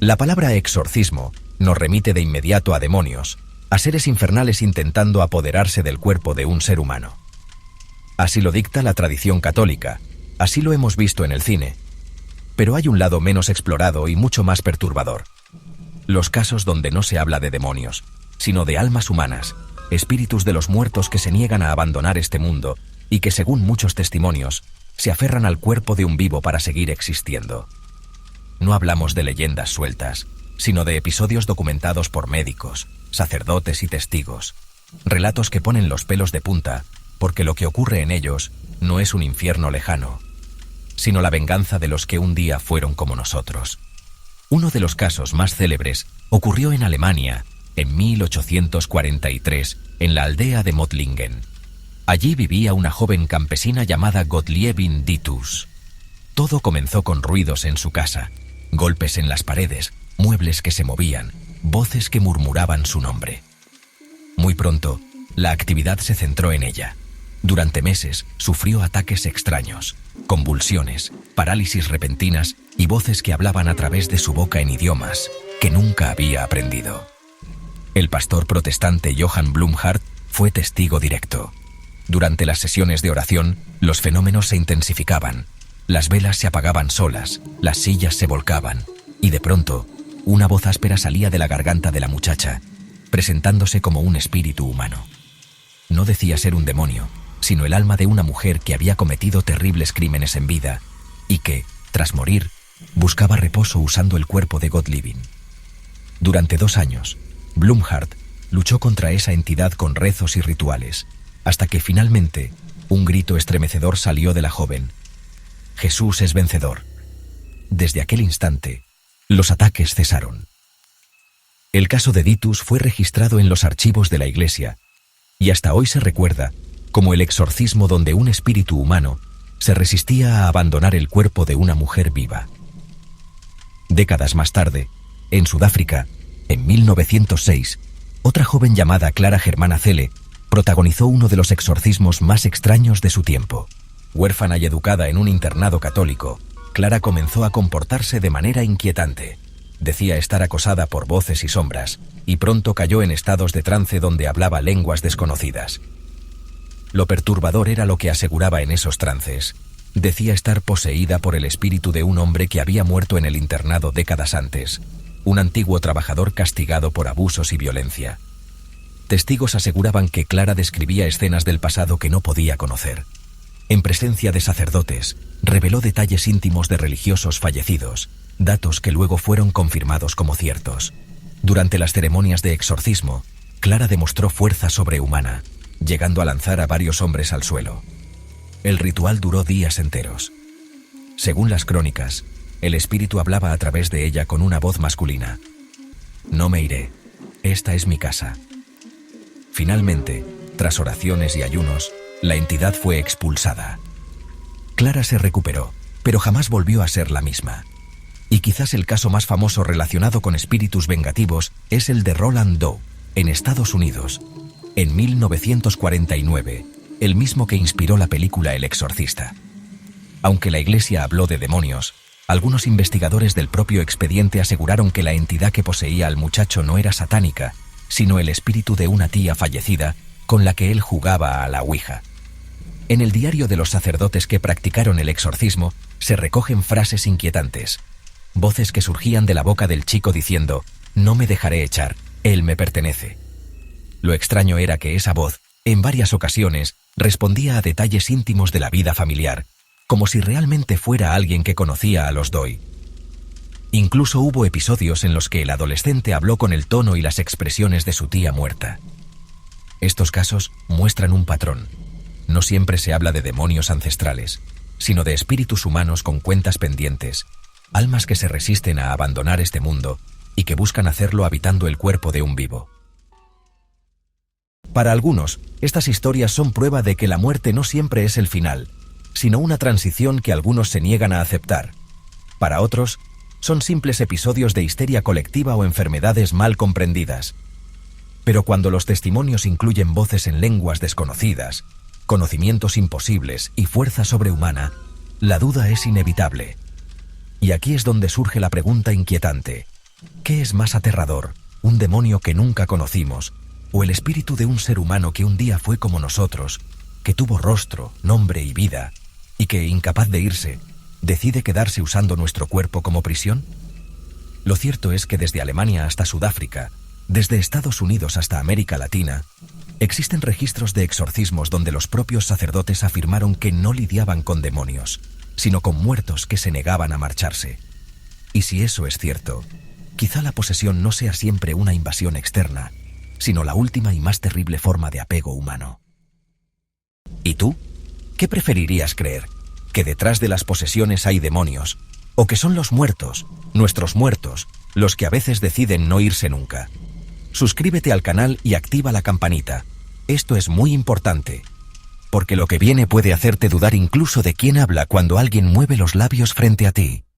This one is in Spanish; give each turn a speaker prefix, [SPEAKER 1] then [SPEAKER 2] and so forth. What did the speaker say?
[SPEAKER 1] La palabra exorcismo nos remite de inmediato a demonios, a seres infernales intentando apoderarse del cuerpo de un ser humano. Así lo dicta la tradición católica, así lo hemos visto en el cine. Pero hay un lado menos explorado y mucho más perturbador. Los casos donde no se habla de demonios, sino de almas humanas, espíritus de los muertos que se niegan a abandonar este mundo y que, según muchos testimonios, se aferran al cuerpo de un vivo para seguir existiendo. No hablamos de leyendas sueltas, sino de episodios documentados por médicos, sacerdotes y testigos. Relatos que ponen los pelos de punta, porque lo que ocurre en ellos no es un infierno lejano, sino la venganza de los que un día fueron como nosotros. Uno de los casos más célebres ocurrió en Alemania, en 1843, en la aldea de Mottlingen. Allí vivía una joven campesina llamada Gottliebin Ditus. Todo comenzó con ruidos en su casa, golpes en las paredes, muebles que se movían, voces que murmuraban su nombre. Muy pronto, la actividad se centró en ella. Durante meses sufrió ataques extraños, convulsiones, parálisis repentinas y voces que hablaban a través de su boca en idiomas que nunca había aprendido. El pastor protestante Johann Blumhardt fue testigo directo. Durante las sesiones de oración, los fenómenos se intensificaban. Las velas se apagaban solas, las sillas se volcaban, y de pronto, una voz áspera salía de la garganta de la muchacha, presentándose como un espíritu humano. No decía ser un demonio, sino el alma de una mujer que había cometido terribles crímenes en vida y que, tras morir, buscaba reposo usando el cuerpo de Gottliebin. Durante 2 años, Blumhardt luchó contra esa entidad con rezos y rituales, hasta que finalmente un grito estremecedor salió de la joven: «Jesús es vencedor». Desde aquel instante, los ataques cesaron. El caso de Ditus fue registrado en los archivos de la Iglesia y hasta hoy se recuerda como el exorcismo donde un espíritu humano se resistía a abandonar el cuerpo de una mujer viva. Décadas más tarde, en Sudáfrica, en 1906, otra joven llamada Clara Germana Celle protagonizó uno de los exorcismos más extraños de su tiempo. Huérfana y educada en un internado católico, Clara comenzó a comportarse de manera inquietante. Decía estar acosada por voces y sombras, y pronto cayó en estados de trance donde hablaba lenguas desconocidas. Lo perturbador era lo que aseguraba en esos trances. Decía estar poseída por el espíritu de un hombre que había muerto en el internado décadas antes, un antiguo trabajador castigado por abusos y violencia. Testigos aseguraban que Clara describía escenas del pasado que no podía conocer. En presencia de sacerdotes, reveló detalles íntimos de religiosos fallecidos, datos que luego fueron confirmados como ciertos. Durante las ceremonias de exorcismo, Clara demostró fuerza sobrehumana, llegando a lanzar a varios hombres al suelo. El ritual duró días enteros. Según las crónicas, el espíritu hablaba a través de ella con una voz masculina: «No me iré, esta es mi casa». Finalmente, tras oraciones y ayunos, la entidad fue expulsada. Clara se recuperó, pero jamás volvió a ser la misma. Y quizás el caso más famoso relacionado con espíritus vengativos es el de Roland Doe, en Estados Unidos, en 1949, el mismo que inspiró la película El Exorcista. Aunque la Iglesia habló de demonios, algunos investigadores del propio expediente aseguraron que la entidad que poseía al muchacho no era satánica, sino el espíritu de una tía fallecida con la que él jugaba a la ouija. En el diario de los sacerdotes que practicaron el exorcismo se recogen frases inquietantes, voces que surgían de la boca del chico diciendo: «No me dejaré echar, él me pertenece». Lo extraño era que esa voz, en varias ocasiones, respondía a detalles íntimos de la vida familiar, como si realmente fuera alguien que conocía a los Doe. Incluso hubo episodios en los que el adolescente habló con el tono y las expresiones de su tía muerta. Estos casos muestran un patrón. No siempre se habla de demonios ancestrales, sino de espíritus humanos con cuentas pendientes, almas que se resisten a abandonar este mundo y que buscan hacerlo habitando el cuerpo de un vivo. Para algunos, estas historias son prueba de que la muerte no siempre es el final, sino una transición que algunos se niegan a aceptar. Para otros, son simples episodios de histeria colectiva o enfermedades mal comprendidas. Pero cuando los testimonios incluyen voces en lenguas desconocidas, conocimientos imposibles y fuerza sobrehumana, la duda es inevitable. Y aquí es donde surge la pregunta inquietante: ¿Qué es más aterrador, un demonio que nunca conocimos, o el espíritu de un ser humano que un día fue como nosotros, que tuvo rostro, nombre y vida, y que, incapaz de irse, decide quedarse usando nuestro cuerpo como prisión? Lo cierto es que desde Alemania hasta Sudáfrica, desde Estados Unidos hasta América Latina, existen registros de exorcismos donde los propios sacerdotes afirmaron que no lidiaban con demonios, sino con muertos que se negaban a marcharse. Y si eso es cierto, quizá la posesión no sea siempre una invasión externa, sino la última y más terrible forma de apego humano. ¿Y tú? ¿Qué preferirías creer? ¿Que detrás de las posesiones hay demonios? ¿O que son los muertos, nuestros muertos, los que a veces deciden no irse nunca? Suscríbete al canal y activa la campanita. Esto es muy importante, porque lo que viene puede hacerte dudar incluso de quién habla cuando alguien mueve los labios frente a ti.